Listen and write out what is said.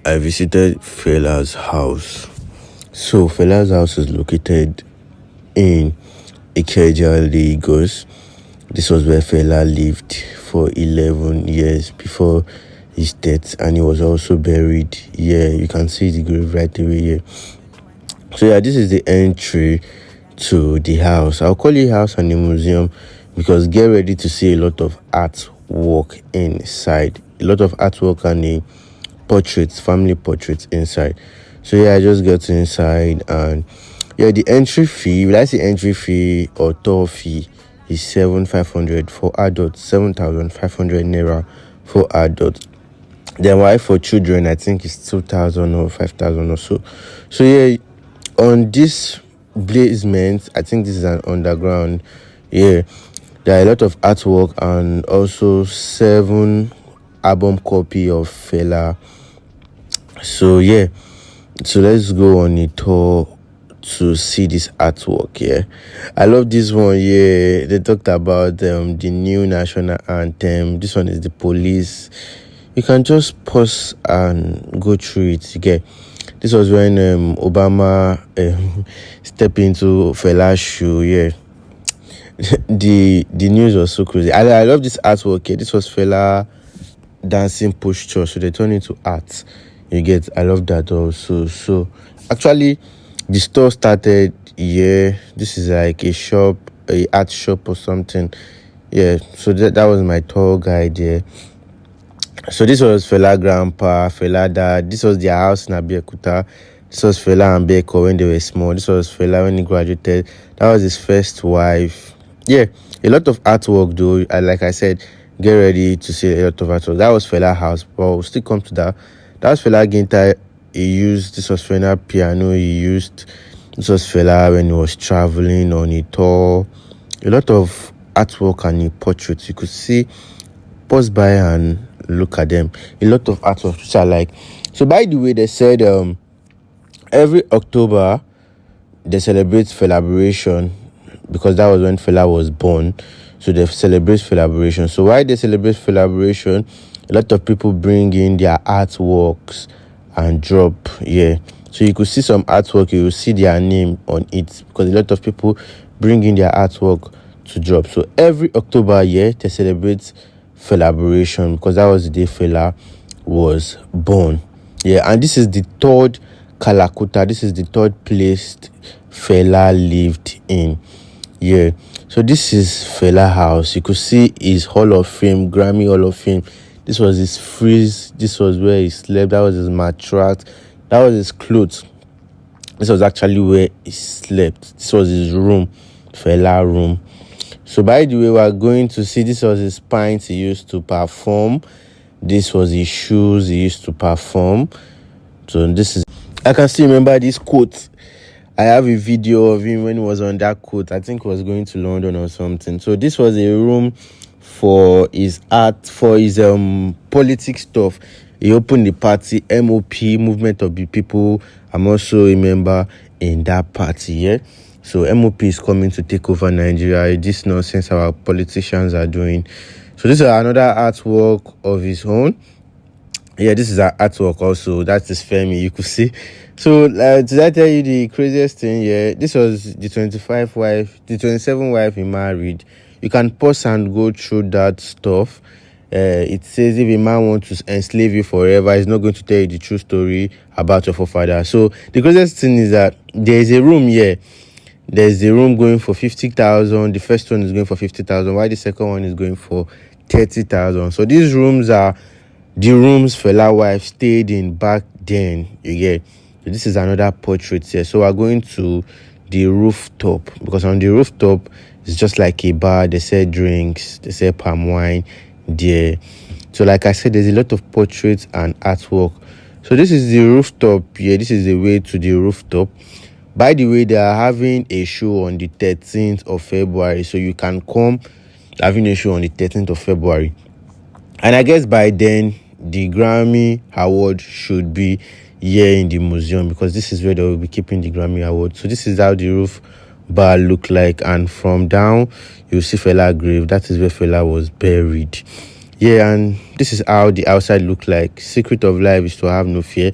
I visited Fela's house. So Fela's house is located in Ikeja, Lagos. This was where Fela lived for 11 years before his death, and he was also buried here. You can see the grave right away here. So yeah, this is the entry to the house. I'll call it house and a museum because get ready to see a lot of artwork inside. A lot of artwork and a portraits, family portraits inside. So yeah, I just got inside, and yeah, the entry fee, will I say entry fee or tour fee, is 7,500 for adults, 7,500 naira for adults. Then why for children, I think it's 2,000 or 5,000 or so. So yeah, on this basement, I think this is an underground. Yeah, there are a lot of artwork and also 7 album copy of Fela. So yeah, so let's go on a tour to see this artwork. Yeah, I love this one. Yeah, they talked about the new national anthem. This one is the police. You can just pause and go through it. Okay, this was when Obama stepped into Fela's shoe. Yeah, the news was so crazy. I love this artwork. Yeah, this was Fela dancing posture, so they turned into art. You get, I love that also. So actually, the store started here. This is like a shop, a art shop or something. Yeah, so that was my tour guide there. So this was Fela grandpa, Fela dad. This was their house in Abeokuta. This was Fela and Beko when they were small. This was Fela when he graduated. That was his first wife. Yeah, a lot of artwork though. Like I said, get ready to see a lot of artwork. That was Fela house, but we'll still come to that. That was Fela guitar he used. This was Fela piano he used. This was Fela when he was traveling on a tour. A lot of artwork and portraits. You could see, pause by and look at them. A lot of artwork which I like. So by the way, they said every October they celebrate Felabration because that was when Fela was born. So they celebrate Felabration. So why they celebrate Felabration? A lot of people bring in their artworks and drop. Yeah, so you could see some artwork, you will see their name on it because a lot of people bring in their artwork to drop. So every October, yeah, they celebrate Felabration because that was the day Fela was born. Yeah, and this is the 3rd Kalakuta. This is the 3rd place Fela lived in. Yeah, so this is Fela house. You could see his Hall of Fame, Grammy Hall of Fame. This was his fridge. This was where he slept. That was his mattress. That was his clothes. This was actually where he slept. This was his room, Fela room. So by the way, we are going to see, this was his pints he used to perform. This was his shoes he used to perform. So this is, I can still remember this quote. I have a video of him when he was on that quote. I think he was going to London or something. So this was a room for his art, for his politics stuff. He opened the party MOP, Movement of the People. I'm also a member in that party. Yeah, so MOP is coming to take over Nigeria. This nonsense our politicians are doing. So this is another artwork of his own. Yeah, this is an artwork also. That is Femi. You could see. So did I tell you the craziest thing? Yeah, this was the 27 wife he married. You can pause and go through that stuff. It says if a man wants to enslave you forever, he's not going to tell you the true story about your forefather. So the craziest thing is that there is a room here. There's a room going for 50,000. The first one is going for 50,000. While the second one is going for 30,000. So these rooms are the rooms Fela wife stayed in back then. You get. So this is another portrait here. So we're going to the rooftop because on the rooftop it's just like a bar. They sell drinks, they sell palm wine there. So like I said, there's a lot of portraits and artwork. So this is the rooftop. Yeah, this is the way to the rooftop. By the way, they are having a show on the 13th of February. So you can come, having a show on the 13th of February. And I guess by then, the Grammy Award should be here in the museum because this is where they will be keeping the Grammy Award. So this is how the roof bar look like, and from down you see Fela grave. That is where Fela was buried. Yeah, and this is how the outside look like. Secret of life is to have no fear.